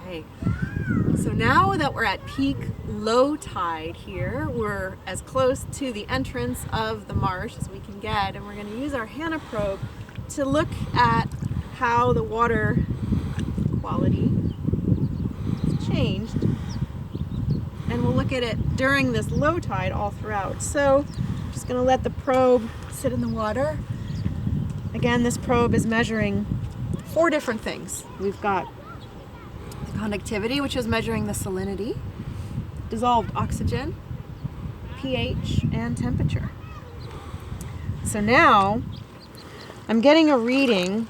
Okay, so now that we're at peak low tide here, we're as close to the entrance of the marsh as we can get, and we're going to use our Hannah probe to look at how the water quality has changed, and we'll look at it during this low tide all throughout. So I'm just going to let the probe sit in the water. Again, this probe is measuring 4 different things. We've got the conductivity, which is measuring the salinity, dissolved oxygen, pH, and temperature. So now I'm getting a reading.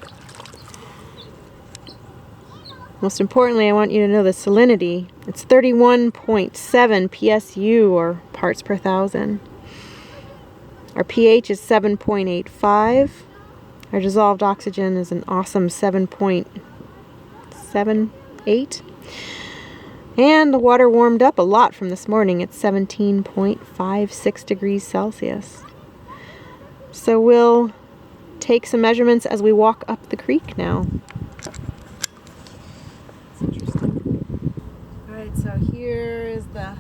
Most importantly, I want you to know the salinity. It's 31.7 PSU, or parts per thousand. Our pH is 7.85. Our dissolved oxygen is an awesome 7.78. And the water warmed up a lot from this morning. It's 17.56 degrees Celsius. So we'll take some measurements as we walk up the creek now. That's interesting. All right, so here is the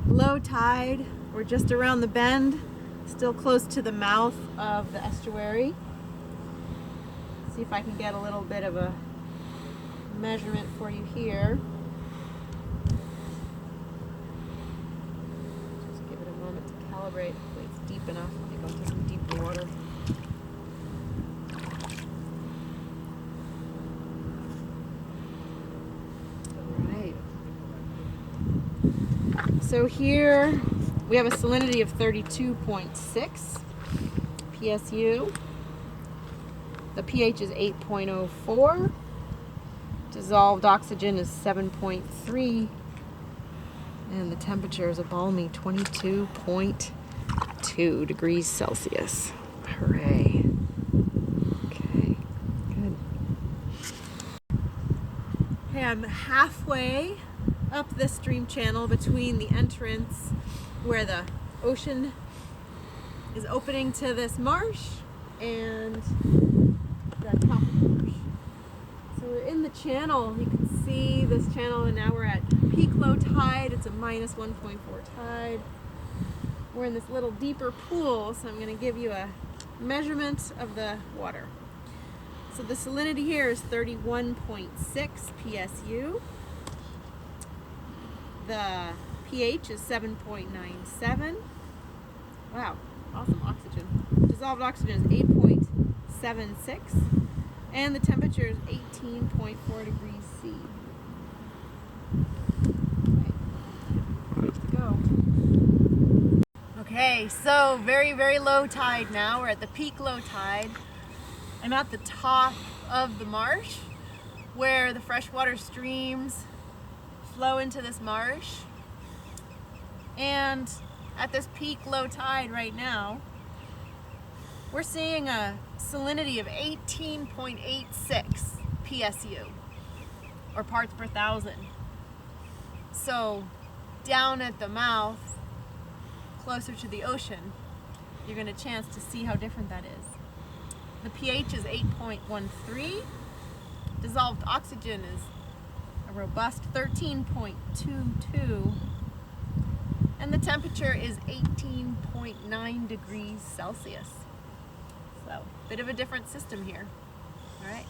low tide. We're just around the bend, still close to the mouth of the estuary. See if I can get a little bit of a measurement for you here. Just give it a moment to calibrate. Hopefully it's deep enough. Let me go into some deep water. Alright. So here we have a salinity of 32.6 PSU. The pH is 8.04. Dissolved oxygen is 7.3. And the temperature is a balmy 22.2 degrees Celsius. Hooray. Okay, good. Okay, I'm halfway up this stream channel between the entrance where the ocean is opening to this marsh and the top of the marsh. So we're in the channel. You can see this channel, and now we're at peak low tide. It's a minus 1.4 tide. We're in this little deeper pool, so I'm going to give you a measurement of the water. So the salinity here is 31.6 PSU. The pH is 7.97. Wow, awesome oxygen. Dissolved oxygen is 8.76. And the temperature is 18.4 degrees C. Ready to go. Okay, so very, very low tide now. We're at the peak low tide. I'm at the top of the marsh where the freshwater streams flow into this marsh. And at this peak low tide right now, we're seeing a salinity of 18.86 PSU, or parts per thousand. So down at the mouth, closer to the ocean, you're going to chance to see how different that is. The pH is 8.13. Dissolved oxygen is a robust 13.22. And the temperature is 18.9 degrees Celsius. So, bit of a different system here. All right.